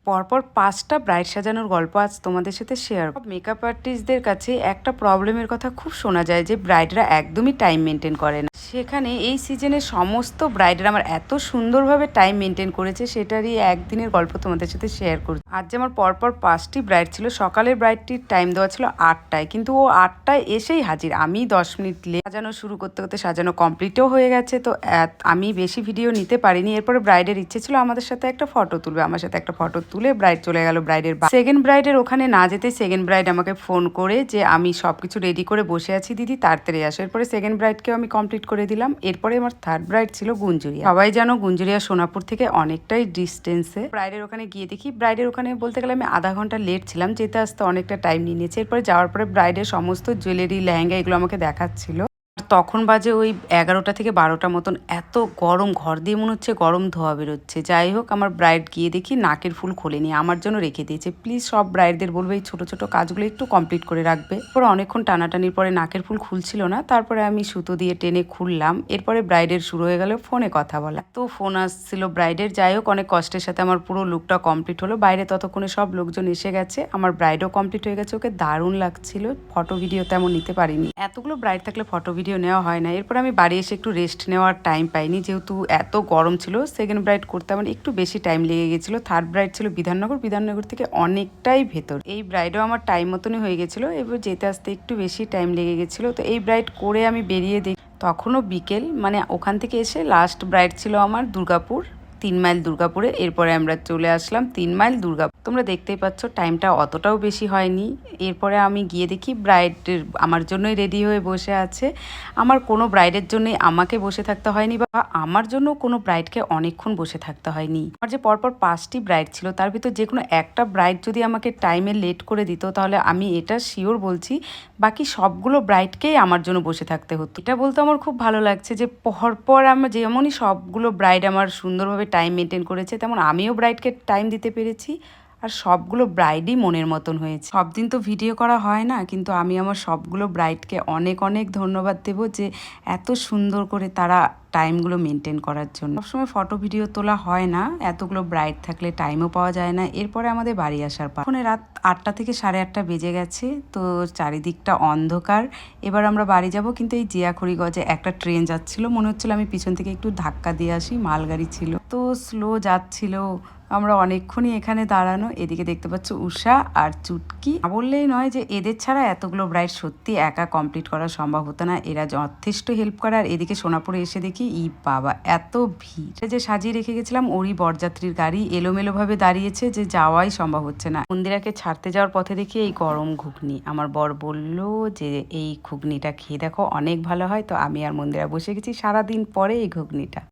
পরপর 5টা ব্রাইড সাজানোর গল্প আজ তোমাদের সাথে শেয়ার। মেকআপ আর্টিস্টদের কাছে একটা প্রবলেমের কথা খুব শোনা যায় যে ব্রাইডরা একদমই টাইম মেনটেন করে না। সেখানে এই সিজনে সমস্ত ব্রাইডরা আমার এত সুন্দরভাবে টাইম মেনটেন করেছে, সেটারই একদিনের গল্প তোমাদের সাথে শেয়ার করছি। আজ যে আমার পরপর 5টি ব্রাইড ছিল। সকালের ব্রাইডটির টাইম দেওয়া ছিল 8টায়, কিন্তু ও 8টায় এসেই হাজির। আমি 10 মিনিট লেট। সাজানো শুরু করতে করতে সাজানো কমপ্লিটও হয়ে গেছে। তো আমি বেশি ভিডিও নিতে পারিনি। এরপরে ব্রাইডের ইচ্ছে ছিল আমাদের সাথে একটা ফটো তুলবে। আমার সাথে একটা ফটো তুলে ব্রাইড চলে গেল ব্রাইডের সেকেন্ড ব্রাইডের ওখানে না যেতে সেকেন্ড ব্রাইড আমাকে ফোন করে যে আমি সবকিছু রেডি করে বসে আছি দিদি, তাড়াতাড়ি আসো। এরপরে সেকেন্ড ব্রাইডকেও আমি কমপ্লিট করে দিলাম। এরপরে আমার থার্ড ব্রাইড ছিল গুঞ্জুরিয়া। সবাই জানো গুঞ্জুরিয়া সোনাপুর থেকে অনেকটাই ডিস্টেন্সে। ব্রাইডের ওখানে গিয়ে দেখি ব্রাইডের ওখানে বলতে গেলে আমি আধা ঘন্টা লেট ছিলাম, যেতে আসতে অনেকটা টাইম নিয়ে নিয়েছে। এরপরে যাওয়ার পরে ব্রাইডের সমস্ত জুয়েলারি লেহেঙ্গা এগুলো আমাকে দেখাচ্ছিল। তখন বাজে ওই 11টা থেকে 12টা মতন। এত গরম, ঘর দিয়ে মনে হচ্ছে গরম ধোয়া বেরোচ্ছে। যাই হোক, আমার ব্রাইড গিয়ে দেখি নাকের ফুল খোলেনি, আমার জন্য রেখে দিয়েছে। প্লিজ সব ব্রাইডদের বলবে এই ছোটো ছোটো কাজগুলো একটু কমপ্লিট করে রাখবে। পরে অনেকক্ষণ টানাটানির পরে নাকের ফুল খুলছিল না, তারপরে আমি সুতো দিয়ে টেনে খুললাম। এরপরে ব্রাইডের শুরু হয়ে গেল ফোনে কথা বলা। তো ফোন আসছিল ব্রাইডের। যাই হোক, অনেক কষ্টের সাথে আমার পুরো লুকটা কমপ্লিট হলো। বাইরে ততক্ষণে সব লোকজন এসে গেছে, আমার ব্রাইডও কমপ্লিট হয়ে গেছে। ওকে দারুণ লাগছিল। ফটো ভিডিও তেমন নিতে পারিনি, এতগুলো ব্রাইড থাকলে ফটো ভিডিও নেওয়া হয় না। এরপর আমি বাড়ি এসে একটু রেস্ট নেওয়ার টাইম পাইনি, যেহেতু এত গরম ছিল। সেকেন্ড ব্রাইড করতে আমার একটু বেশি টাইম লেগে গেছিলো। থার্ড ব্রাইড ছিল বিধাননগর, বিধাননগর থেকে অনেকটাই ভেতর। এই ব্রাইডও আমার টাইম মতনই হয়ে গেছিলো, এবার যেতে আসতে একটু বেশি টাইম লেগে গেছিলো। তো এই ব্রাইড করে আমি বেরিয়ে দেখি তখনও বিকেল, মানে ওখান থেকে এসে লাস্ট ব্রাইড ছিল আমার দুর্গাপুর, 3 মাইল দুর্গাপুরে। এরপরে আমরা চলে আসলাম 3 মাইল দুর্গাপুর। তোমরা দেখতেই পাচ্ছ টাইমটা অতটাও বেশি হয়নি। এরপরে আমি গিয়ে দেখি ব্রাইড আমার জন্যই রেডি হয়ে বসে আছে। আমার কোনো ব্রাইডের জন্যই আমাকে বসে থাকতে হয়নি, বা আমার জন্য কোনো ব্রাইডকে অনেকক্ষণ বসে থাকতে হয়নি। আমার যে পরপর 5টি ব্রাইড ছিল, তার ভিতর যে কোনো একটা ব্রাইড যদি আমাকে টাইমে লেট করে দিত, তাহলে আমি এটা শিওর বলছি বাকি সবগুলো ব্রাইডকেই আমার জন্য বসে থাকতে হতো। এটা বলতে আমার খুব ভালো লাগছে যে পরপর আমার যেমনই সবগুলো ব্রাইড আমার সুন্দরভাবে টাইম মেনটেন করেছে, তেমন আমিও ব্রাইডকে টাইম দিতে পেরেছি। আর সবগুলো ব্রাইডই মনের মতন হয়েছে। সব দিন তো ভিডিও করা হয় না, কিন্তু আমি আমার সবগুলো ব্রাইডকে অনেক অনেক ধন্যবাদ দেবো যে এত সুন্দর করে তারা টাইমগুলো মেনটেন করার জন্য। সবসময় ফটো ভিডিও তোলা হয় না, এতগুলো ব্রাইড থাকলে টাইমও পাওয়া যায় না। এরপরে আমাদের বাড়ি আসার পর এখন রাত 8টা থেকে 8:30 বেজে গেছে। তো চারিদিকটা অন্ধকার। এবার আমরা বাড়ি যাব, কিন্তু এই জিয়াখড়িগঞ্জে একটা ট্রেন যাচ্ছিল, মনে হচ্ছিল আমি পিছন থেকে একটু ধাক্কা দিয়ে আসি। মালগাড়ি ছিল, তো স্লো যাচ্ছিল। আমরা অনেকক্ষণই এখানে দাঁড়ানো। এদিকে দেখতে পাচ্ছ উষা আর চুটকি। বললেই নয় যে এদের ছাড়া এতগুলো ব্রাইড সত্যি একা কমপ্লিট করা সম্ভব হতো না। এরা যথেষ্ট হেল্প করে। আর এদিকে সোনাপুরে এসে দেখি বাবা এত ভিড়। যে সাজিয়ে রেখে গেছিলাম ওরই বরযাত্রীর গাড়ি এলোমেলোভাবে দাঁড়িয়েছে, যে যাওয়াই সম্ভব হচ্ছে না। মন্দিরাকে ছাড়তে যাওয়ার পথে দেখি এই গরম ঘুগনি। আমার বর বলল যে এই ঘুগনিটা খেয়ে দেখো, অনেক ভালো হয়। তো আমি আর মন্দিরা বসে গেছি সারাদিন পরে এই ঘুগনিটা।